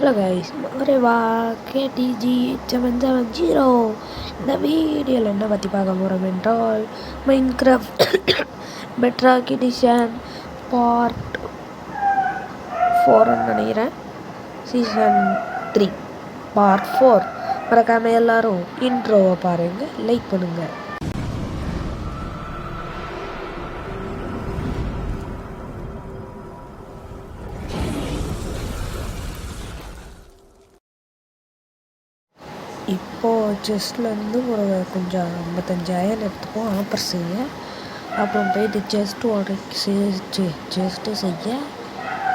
Hello guys, மகரேவா KDG 770. இந்த வீடியோவில் என்ன பற்றி பார்க்க போகிறோம் என்றால் மைன்கிராஃப்ட் பெட்ராக் எடிஷன் பார்ட் 4 நினைக்கிறேன், சீசன் 3 பார்ட் 4. மறக்காமல் எல்லாரும் இன்ட்ரோவை பாருங்கள், லைக் பண்ணுங்கள். இப்போது செஸ்ட்லேருந்து ஒரு கொஞ்சம் 55,000 எடுத்துப்போம் ஆஃபர் செய்ய. அப்புறம் போயிட்டு செஸ்ட்டு செய்ய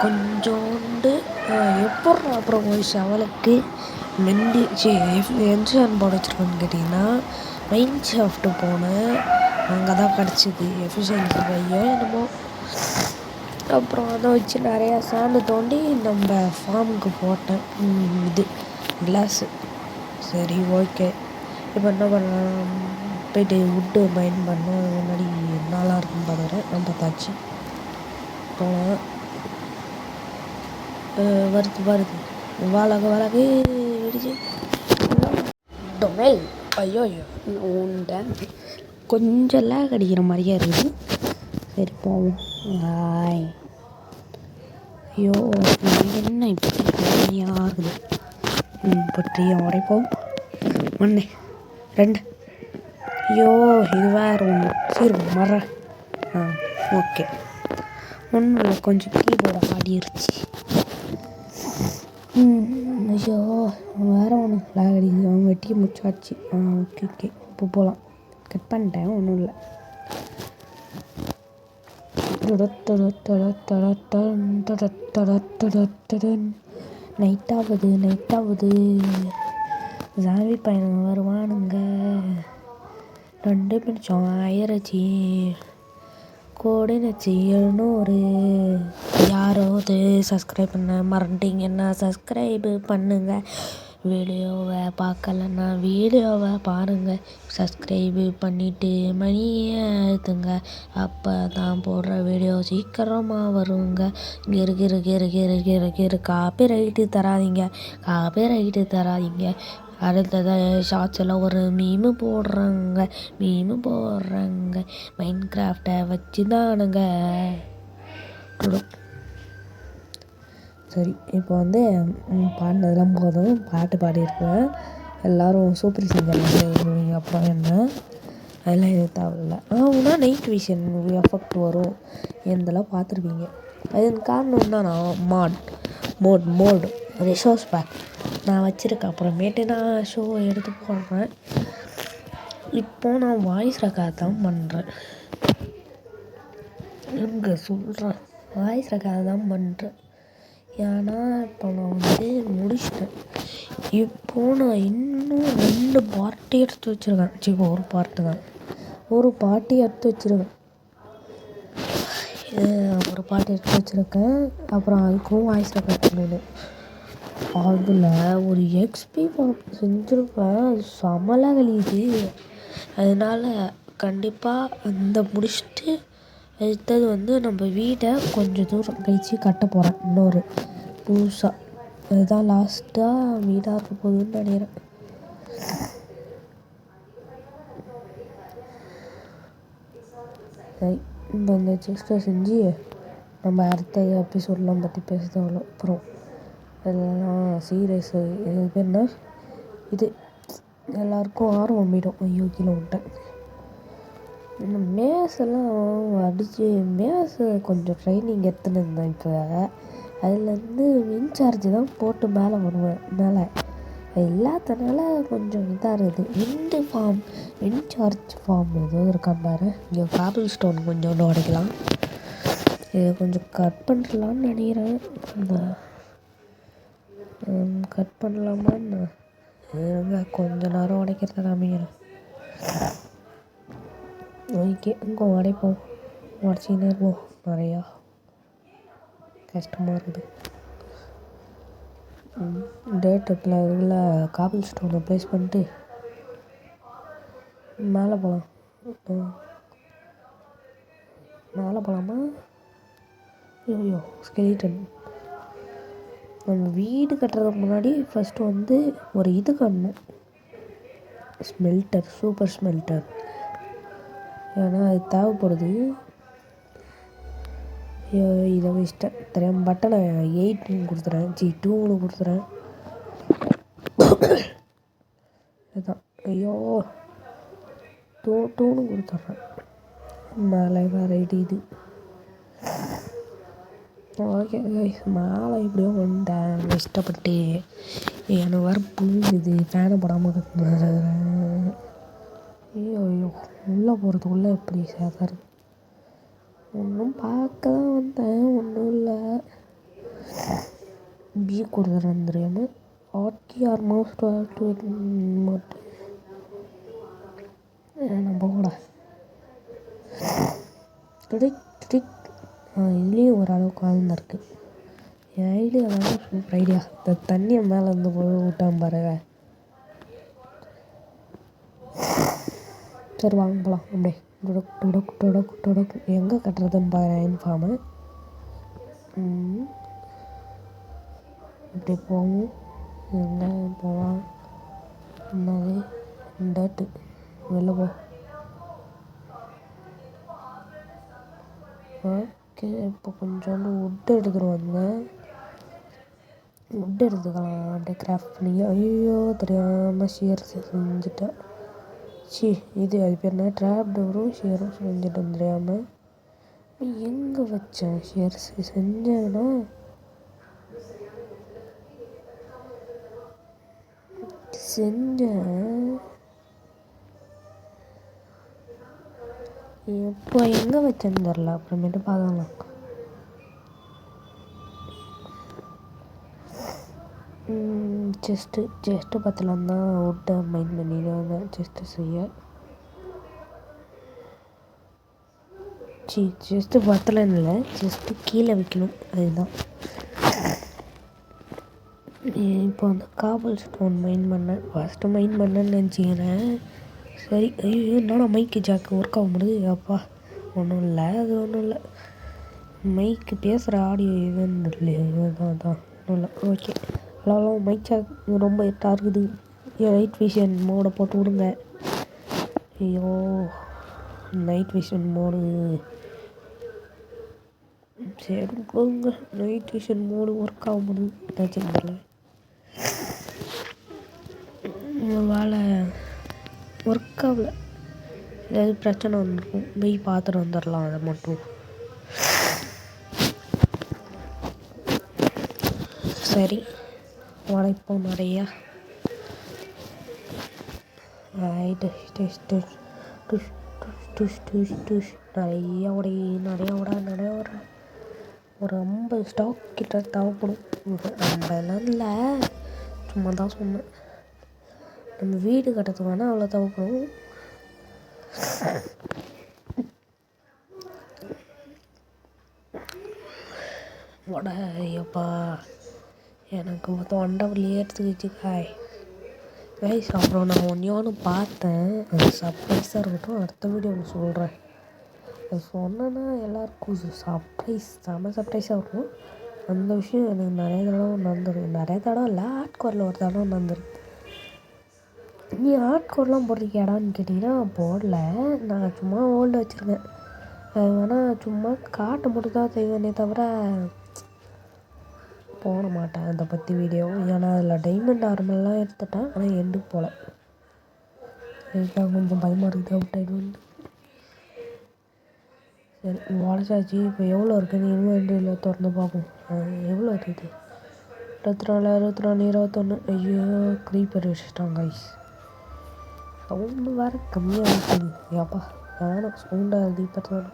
கொஞ்சோண்டு எப்போ அப்புறம் ஒரு ஷவலுக்கு என்ஜான் போட வச்சுருக்கோன்னு கேட்டிங்கன்னா மைன் ஷாஃப்ட்டு போனேன். அங்கே தான் கிடச்சிது எஃபிஷியன்சி பையோ என்னமோ. அப்புறம் அதை வச்சு நிறையா சாண்டு தோண்டி நம்ம ஃபார்முக்கு போட்டேன். இது கிளாஸு. சரி, ஓகே. இப்போ என்ன பண்ணலாம், போய்ட்டு வுட்டு மைண்ட் பண்ணோம். முன்னாடி நல்லா இருக்குன்னு பார்க்குறேன். நான் பார்த்தாச்சு போகலாம். வருது வழகு விடிச்சு டொமேல். ஐயோ உண்டை கொஞ்சம் லேக் அடிக்கிற மாதிரியே இருக்குது. சரி போவோம். ஐயோ என்ன இப்படி ஆகுது. பற்றிய உடைப்போம். 1 2. ஐயோ இது வேறு ஒன்று சீரும் மர. ஓகே, ஒன்றும் கொஞ்சம் கீபோர்டை ஆடிருச்சு. ஐயோ வேறு ஒன்று லாகடி வெட்டி முடிச்சாச்சு. ஓகே இப்போ போகலாம். கட் பண்ணிட்டேன், ஒன்றும் இல்லை. நைட்டாகுது. ஜாலி பையன் வருவானுங்க. 2 நிமிஷம் ஆயிரச்சு. கோடினச்சு 700. யாராவது சப்ஸ்கிரைப் பண்ண மறந்துட்டீங்கன்னா சப்ஸ்கிரைபு பண்ணுங்கள். வீடியோவை பார்க்கலன்னா வீடியோவை பாருங்கள். சப்ஸ்கிரைபு பண்ணிவிட்டு மணியை அழுத்துங்க. அப்போ தான் போடுற வீடியோ சீக்கிரமாக வருங்க. கிரு காப்பி ரைட்டு தராதீங்க. அடுத்ததாக ஷார்ட்ஸில் ஒரு மீமு போடுறாங்க. மைன்கிராஃப்டை வச்சு தானுங்க. சரி, இப்போ வந்து பாடினதெல்லாம் போதும். பாட்டு பாடியிருப்பேன். எல்லோரும் சூப்பர் சிங்கர் அப்புறம் என்ன அதெல்லாம் எதுவும் தேவையில்ல. ஆனால் நைட் விஷன் எஃபெக்ட் வரும் இதெல்லாம் பார்த்துருப்பீங்க. அதுக்கு காரணம் தான் நான் மோட் ரிசோர்ஸ் பேக் நான் வச்சுருக்கேன். அப்புறமேட்டு நான் ஷோ எடுத்து போடுறேன். இப்போது நான் வாய்ஸ் ரெக்கார்ட் தான் பண்ணுறேன். இங்கே சொல்கிறேன், வாய்ஸ் ரெக்கார்ட் தான் பண்ணுறேன். ஏன்னா இப்போ நான் வந்து முடிச்சிட்டேன். இப்போது நான் இன்னும் 2 பார்ட்டி எடுத்து வச்சுருக்கேன். ஒரு பார்ட்டு தான், ஒரு பார்ட்டி எடுத்து வச்சுருக்கேன். அப்புறம் அதுக்கும் வாய்ஸ் ரெக்கார்ட் பண்ணணும். அதில் ஒரு எக்ஸ்பி செஞ்சுருப்பேன். செமலாக கழியுது. அதனால் கண்டிப்பாக அந்த முடிச்சுட்டு அடுத்தது வந்து நம்ம வீட்டை கொஞ்சம் தூரம் கழிச்சு கட்ட போகிறேன். இன்னொரு புதுசாக அதுதான் லாஸ்ட்டாக வீடாக இருக்க போகுதுன்னு நினைக்கிறேன். சரி, இந்த செஸ்ட்டை செஞ்சு நம்ம அடுத்த எபிசோட்லாம் பற்றி பேசுகிறோம். அப்புறம் எல்லாம் சீரியஸ் இது பேர்னா இது எல்லாருக்கும் ஆர்வம் போயிடும். ஐயோ கீழே விட்டேன். இந்த மேஸெல்லாம் அடித்து கொஞ்சம் ட்ரைனிங் எடுத்துன்னு இருந்தேன். இப்போ அதுலேருந்து இன்சார்ஜ் தான் போட்டு மேலே வருவேன். மேலே இல்லாதனால கொஞ்சம் இதாக இருக்குது. இன்சார்ஜ் ஃபார்ம் ஏதோ இருக்கான் பாரு. இங்கே காபிள் ஸ்டோன் கொஞ்சம் உடைக்கலாம். இதை கொஞ்சம் கட் பண்ணலான்னு நினைக்கிறேன். கட் பண்ணலாமான்னு கொஞ்ச நேரம் உடைக்கிறத காமிக்கிறேன். ஓகே, இங்கே உடைப்போம். உடச்சிக்கினே இருப்போம். நிறையா கஷ்டமாக இருக்குது. டேட்டில் இதில் காபிள் ஸ்டோனை ப்ளேஸ் பண்ணிட்டு மேலே போகலாமா? ஐயோ ஸ்கெலிட்டன் நம்ம வீடு கட்டுறதுக்கு முன்னாடி ஃபஸ்ட்டு வந்து ஒரு இது கட்டணும், ஸ்மெல்டர், சூப்பர் ஸ்மெல்டர். ஏன்னா அது தேவைப்படுது. இதை வச்சுட்டேன் தெரியாமல் பட்டனை 8ன்னு கொடுத்துறேன், 2ன்னு கொடுத்துறேன். அதுதான் ஐயோ 2ன்னு கொடுத்துட்றேன். மேலே வேறு இது ஓகே மேலே எப்படியோ வந்துட்டேன் இஷ்டப்பட்டு. எனக்கு வேறு புரிஞ்சுது ஃபேனை போடாமல் ஐயோ ஐயோ உள்ளே போகிறதுக்குள்ளே எப்படி சேதாரு. ஒன்றும் பார்க்க தான் வந்தேன், ஒன்றும் இல்லை. பி கொடுத்துறேன் தெரியாமல் ஆர்டிஆர் மவுஸ் மட்டும் நம்ம கூட டிடிக் இதுலேயும் ஓரளவுக்கு வாழ்ந்துருக்கு. என் ஐடியா வந்து சூப்பர் ஐடியா. இந்த தண்ணியை மேலே இருந்து போய் விட்டான் பாருங்க. சரி வாங்க போகலாம். அப்படியே டொடக்கு எங்கே கட்டுறதுன்னு பாருங்க இன்ஃபார்மு. இப்படி போவோம், எங்கே போகலாம், என்னது டேட்டு வெளில போ. ஓகே இப்போ கொஞ்சோண்டு வுட்டு எடுத்துகிட்டு வந்தேன், வுட்டு எடுத்துக்கலாம். அப்படியே கிராஃப்ட் பண்ணி ஐயோ தெரியாமல் ஷேர் செஞ்சுட்டேன். இது அது பேர் என்ன, ட்ராப் டோரும் ஷேரும் செஞ்சுட்டேன் தெரியாமல். எங்கே வச்சேன் ஷேர் செஞ்சேன்னா இப்போ எங்கே வச்சேன்னு தெரில, அப்புறமேட்டு பார்க்கலாம். செஸ்ட்டு பத்தலாம் தான் விட்ட மைண்ட் பண்ணிடுவாங்க செஸ்ட்டு செய்ய. செஸ்ட்டு பத்தலன்னு இல்லை, செஸ்ட்டு கீழே வைக்கணும், அதுதான். இப்போ வந்து காபல் ஸ்டோன் மைண்ட் பண்ணேன், ஃபஸ்ட்டு மைண்ட் பண்ணேன்னு நினச்சிக்கிறேன். சரி ஐயோ என்னடா மைக்கு ஜாக்கு ஒர்க் ஆக முடியுது. அப்பா ஒன்றும் இல்லை, அது ஒன்றும் இல்லை, மைக்கு பேசுகிற ஆடியோ இதுன்னு இல்லையா, அதான் ஒன்றும் இல்லை. ஓகே ஹலோ மைக் ஜாக் ரொம்ப எட்டாக இருக்குது, நைட் விஷன் மோடை போட்டு விடுங்க. ஐயோ நைட் விஷன் மோடு சரி போங்க, நைட் விஷன் மோடு ஒர்க் ஆக முடியுது ஏதாச்சும் தெரியல. வேலை ஒர்க் ஆகல, ஏதாவது பிரச்சனை வந்துருக்கும், போய் பார்த்துட்டு வந்துடலாம். அதை மட்டும் சரி உழைப்போம் நிறையா. நிறையா நிறையா ஒரு 50 ஸ்டாக் கிட்ட தேவைப்படும். 50 இல்லை, சும்மா தான் சொன்னேன். நம்ம வீடு கட்டுறதுக்கு வேணால் அவ்வளோ தேவைப்படும். ஐயப்பா எனக்கு மொத்தம் 1 எடுத்துக்கிச்சு காய். அப்புறம் நான் ஒன்று பார்த்தேன், அது சர்ப்ரைஸாக இருக்கட்டும், அடுத்த வீடியோவில் சொல்கிறேன். அது சொன்னேன்னா எல்லாருக்கும் செம சர்ப்ரைஸாக இருக்கும். அந்த விஷயம் எனக்கு நிறைய தடவை நடந்துருக்கு, நிறைய தடவை இல்லை, ஆட்கோரில் ஒரு தடவை நடந்துருக்கு. நீ ஆட்கோர்லாம் போட்டிருக்கியாடான்னு கேட்டிங்கன்னா போடல, நான் சும்மா ஓல்டு வச்சுருக்கேன். அது வேணால் சும்மா காட்ட மட்டும் தான் செய்வேனே தவிர போட மாட்டேன் அதை பற்றி வீடியோ. ஏன்னா அதில் டைமண்ட் ஆர்மெல்லாம் எடுத்துட்டேன், ஆனால் எண்டுக்கு போகல. இதுதான் கொஞ்சம் பயமாக இருக்குது, அவுட் ஆகிடுவேன். சரி உடச்சாச்சு. இப்போ எவ்வளோ இருக்குதுன்னு இன்வென்ட்ரியில் திறந்து பார்ப்போம். எவ்வளோ இருக்குது, 24, 24, 21. ஐயோ க்ரீப்பர் வச்சுட்டாங்க கைஸ். சவுண்டு வேறு கம்மியாக இருக்குது. ஏப்பா வேணும் சவுண்டாக இருக்குது. இப்போ தான்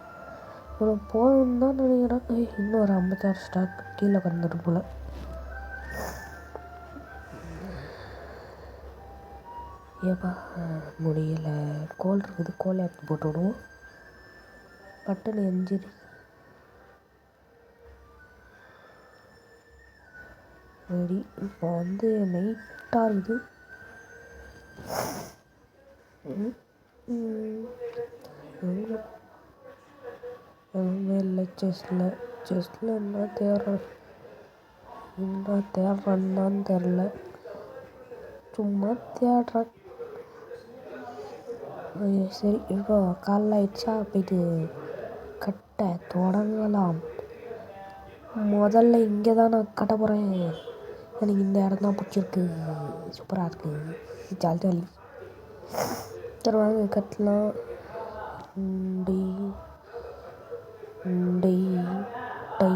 இவ்வளோ போகணுன்னு தான் நினைக்கிறேன். இன்னும் ஒரு 56 ஸ்டாக் கீழே கறந்துட்டு போல். ஏப்பா முடியலை, கோல் இருக்குது, கோல் எடுத்து போட்டு விடுவோம். பட்டன் எஞ்சிரு. சரி இப்போ வந்து நைட்டாக இருக்குது. எதுவுமே இல்லை செஸ்டில் என்ன தேடுறேன். என்ன தேடுறான்னு தெரில, சும்மா தேடுறேன். சரி இப்போ காலைல ஆயிடுச்சா, போயிட்டு கட்ட தொடங்கலாம். முதல்ல இங்கே தான் நான் கட்ட போகிறேன். எனக்கு இந்த இடம் தான் பிடிச்சிருக்கு, சூப்பராக இருக்குது, ஜாலி ஜாலி. சரி வாங்க கட்டலாம். டை டை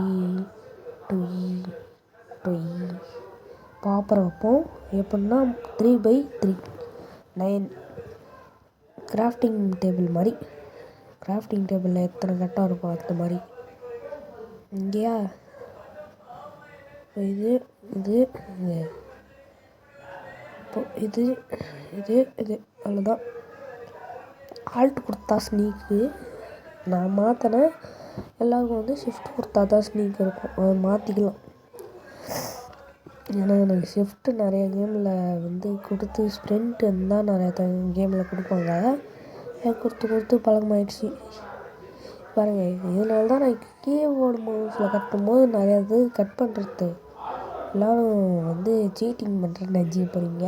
டொய் டொய் பாப்பரை வைப்போம். எப்படின்னா 3x3 9 கிராஃப்டிங் டேபிள் மாதிரி. கிராஃப்டிங் டேபிளில் எத்தனை கட்டம் இருக்கும் அந்த மாதிரி. இங்கேயா இது இது இது இப்போ இது இது இது அவ்வளோதான். ஆல்ட் கொடுத்தா ஸ்னீக்கு நான் மாற்றினேன். எல்லாருக்கும் வந்து ஷிஃப்ட் கொடுத்தா தான் ஸ்னீக் இருக்கும், அதை மாற்றிக்கலாம். ஏன்னா எனக்கு ஷிஃப்ட்டு நிறைய கேமில் வந்து கொடுத்து ஸ்ப்ரிண்ட் இருந்தால் நிறைய கேமில் கொடுப்பாங்க. கொடுத்து கொடுத்து பழக்கமாயிடுச்சு பாருங்கள். இதனால தான் நான் கீபோர்டு மவுஸில் கட்டும்போது நிறையா இது கட் பண்ணுறது. எல்லோரும் வந்து சீட்டிங் பண்ணுறேன்னு நினச்சி போகிறீங்க.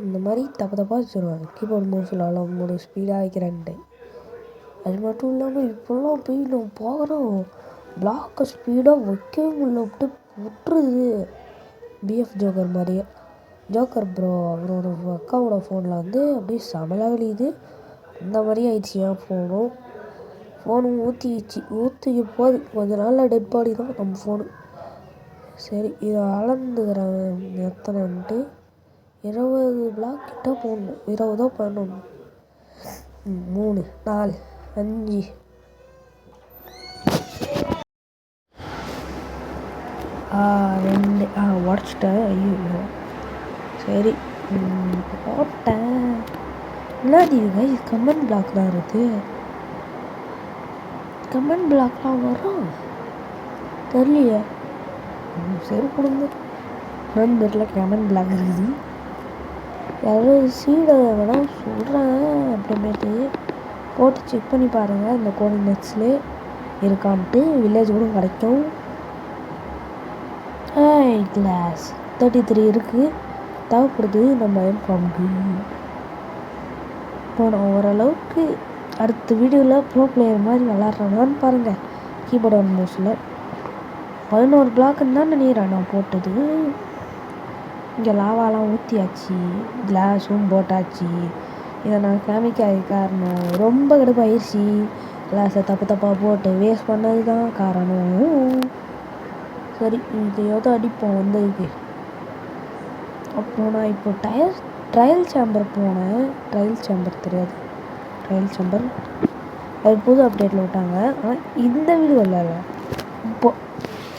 இந்த மாதிரி தப்பாக வச்சுருவாங்க கீபோர்டு மவுஸில் அவ்வளோ ஸ்பீடாக வைக்கிறேன்ட்டு. அது மட்டும் இல்லாமல் இப்போல்லாம் போய் நம்ம பார்க்குறோம், பிளாக்கை ஸ்பீடாக வைக்கவே முடியல, விட்டு விட்டுருது. பிஎஃப் ஜோக்கர் மாதிரியே. ஜோக்கர் ப்ரோ அவரோட அக்காவோட ஃபோனில் வந்து அப்படியே சமலாக விழியுது. அந்த மாதிரி ஆயிடுச்சு என் ஃபோனும் ஊற்றிக்க போகுது. கொஞ்ச நாளில் டெட் பாடி தான் நம்ம ஃபோனு. சரி இதை அளந்துக்கிறேன் எத்தனைன்ட்டு. 20 பிளாக் கிட்ட போடணும், 20 பண்ணணும். 3 4 5 2 உடச்சிட்டேன். ஐயோ சரி போட்டேன். என்னது இது கமெண்ட் பிளாக் தான் இருக்குது. கமெண்ட் பிளாக்லாம் வரும் தெரியலையே. சரி கொடுங்க என்னன்னு தெரியல. கமெண்ட் பிளாக் இருக்குது. யாராவது சீடை வேணால் சொல்கிறேன், அப்புறமேட்டு போட்டு செக் பண்ணி பாருங்கள் இந்த கோஆர்டினேட்ஸ்லேயே இருக்கான்ட்டு. வில்லேஜ் கூட கிடைக்கும். கிளாஸ் 33 இருக்குது, தேவைப்படுது நம்ம எம்காமுக்கு. இப்போ நான் ஓரளவுக்கு அடுத்த வீடியோவில் ப்ரோ பிளேயர் மாதிரி விளாட்றானான்னு பாருங்கள். கீபோர்டு அண்ட் மவுஸில் 11 பிளாக்குன்னு தான் நினைக்கிறேன் நான் போட்டது. இங்கே லாவாலாம் ஊற்றியாச்சு, கிளாஸும் போட்டாச்சு. இதை நான் காமிக்காத காரணம் ரொம்ப கடுப்பாயிருச்சு. கிளாஸை தப்பாக போட்டு வேஸ்ட் பண்ணது தான் காரணம். சரி இதையோடு அடிப்போம் வந்ததுக்கு. அப்போது நான் இப்போ ட்ரையல் சேம்பர் போனேன். ட்ரையல் சேம்பர் தெரியாது, ட்ரையல் சேம்பர் அது புது அப்டேட்டில் விட்டாங்க. ஆனால் இந்த வீடியோ இல்லை. இப்போ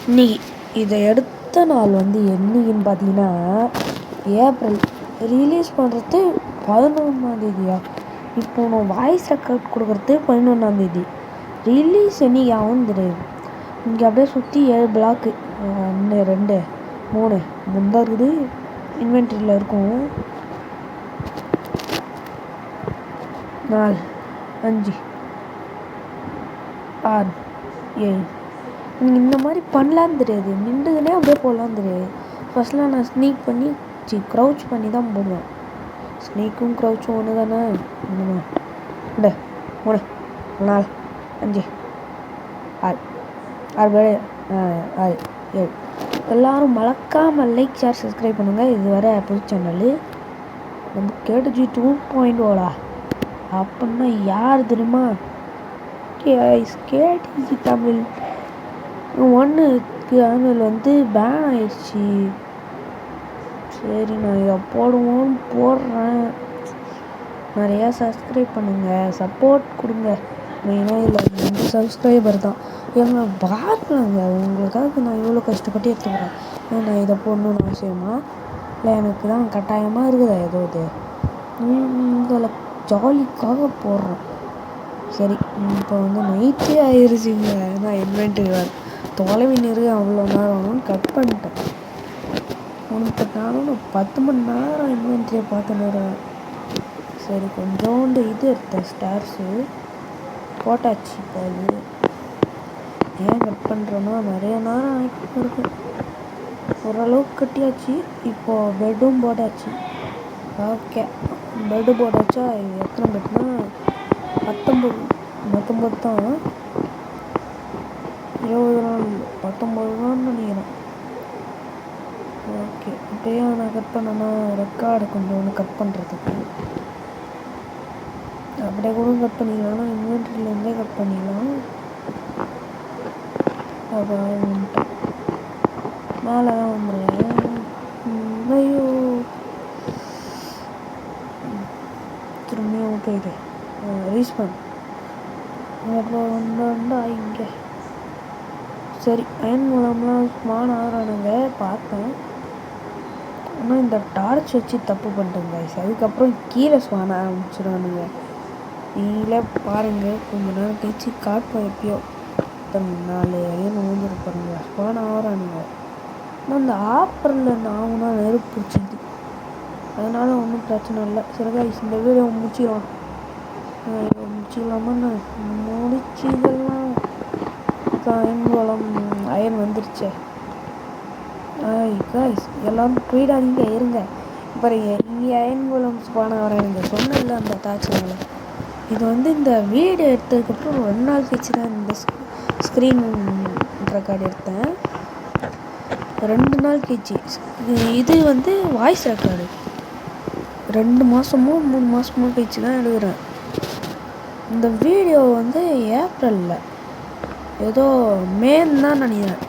இன்னைக்கு இதை எடுத்த நாள் வந்து என்னைக்குன்னு பார்த்தீங்கன்னா ஏப்ரல். ரிலீஸ் பண்ணுறது 11ஆந்தேதியா. இப்போ நான் வாய்ஸ் ரெக்கார்ட் கொடுக்குறது 11ஆந்தேதி. ரிலீஸ் என்னைக்கு ஆகும் தெரியாது. இங்கே அப்படியே சுற்றி 7 பிளாக்கு, 1 2 3 தான் இருக்குது. இன்வென்ட்ரியில் இருக்கும் 4 5 6 7. இந்த மாதிரி பண்ணலான்னு தெரியாது, நின்றுதுனே அப்படியே போடலான்னு தெரியாது. ஃபஸ்ட்லாம் நான் ஸ்னீக் பண்ணி க்ரௌச் பண்ணி தான் போடுவேன். ஸ்னீக்கும் க்ரௌச்சும் ஒன்று தானே. 2 3 4 5 6 6 7. எல்லோரும் மறக்காமல் லைக் ஷேர் சப்ஸ்கிரைப் பண்ணுங்கள். இது வர புது சேனல் நம்ம கேட்டுச்சு 2.0 அப்படின்னா யார் தெரியுமா? கேடிஜி தமிழ் 1 சேனல் வந்து பேன் ஆயிடுச்சு. சரி நான் இதை போடுவோன்னு போடுறேன். நிறையா சப்ஸ்கிரைப் பண்ணுங்கள், சப்போர்ட் கொடுங்க. மெயினாக இதில் 2 சப்ஸ்கிரைபர் தான். எங்களை பார்க்கலாங்க, உங்களுக்காக நான் இவ்வளோ கஷ்டப்பட்டு எடுத்துக்கிறேன். ஏன்னா நான் இதை போடணுன்னு அவசியமா இல்லை, எனக்கு தான் கட்டாயமாக இருக்குதா ஏதோ இது. இதில் ஜாலிக்காக போடுறேன். சரி இப்போ வந்து நைட்டே ஆயிடுச்சுங்க. நான் இன்வென்ட்ரி தொலைவின் இருக்கு அவ்வளோ நேரம் கட் பண்ணிட்டேன். உனக்கு நானும் 10 மணி நேரம் இன்வென்ட்ரியை பார்த்துன்னு. சரி கொஞ்சோண்டு இது எடுத்தேன், ஸ்டார்ஸு போட்டாச்சு. இப்போ அது ஏன் கட் பண்ணுறோன்னா நிறைய நேரம் ஆகிட்டு இருக்கு. ஓரளவுக்கு கட்டியாச்சு. இப்போது பெட்டும் போட்டாச்சு. ஓகே, பெட்டு போட்டாச்சா? இது எத்தனை பெட்னா 19 தான். 20 நாள் 19 தான் நினைக்கிறேன். ஓகே, இப்போயே நான் கட் பண்ணேன்னா ரெக்கார்டு கொஞ்சம் கட் பண்ணுறதுக்கு அப்படியே கூட கட் பண்ணிக்கலாம்னா இன்வென்ட்ரிலேருந்தே கட் பண்ணிக்கலாம். அப்புறம் மேலே தான் வந்துடுவேன். ஐயோ, திரும்பியும் போயிடு ரீஸ்பான் அப்புறம் வந்தா இங்கே. சரி, அயன் மூலம்லாம் ஸ்பான் ஆகிறானுங்க பார்த்தேன். ஆனால் இந்த டார்ச் வச்சு தப்பு பண்ணிட்டேங்க கைஸ். அதுக்கப்புறம் கீழே ஸ்பான் ஆரம்பிச்சிடுவானுங்க. நீங்களே பாருங்கள், கொஞ்சம் நேரம் கழிச்சு காட்டும். எப்பயோ 4 அயன் விழுந்துருப்பாருங்க. ஸ்பான் ஆகிறானுங்க. ஆனால் இந்த ஆப்பரில் நாவுனா நெருப்பு பிடிச்சிது. அதனால் ஒன்றும் பிரச்சனை இல்லை. சரி கைஸ், இந்த வீடியோ முடிச்சிக்கலாமா? முடிச்சிக்கலாம். அயன் மூலம் அயன் வந்துருச்சு. கைஸ், எல்லோரும் போயிடாதீங்க, இருங்க. பாருங்க, இங்கே அயன் மூலம் ஸ்பான வரானுங்க. சொன்னதில்ல அந்த டார்ச்னால. இது இந்த வீடியோ எடுத்ததுக்கப்புறம் 2 நாள் கழிச்சு தான் இந்த ஸ்க்ரீன் ரெக்கார்டு எடுத்தேன். 2 நாள் கழிச்சு. இது வாய்ஸ் ரெக்கார்டு 2 மாதமோ 3 மாதமோ கழிச்சு தான் எடுக்கிறேன். இந்த வீடியோ ஏப்ரலில் ஏதோ மேன்னு தான் நினைக்கிறேன்.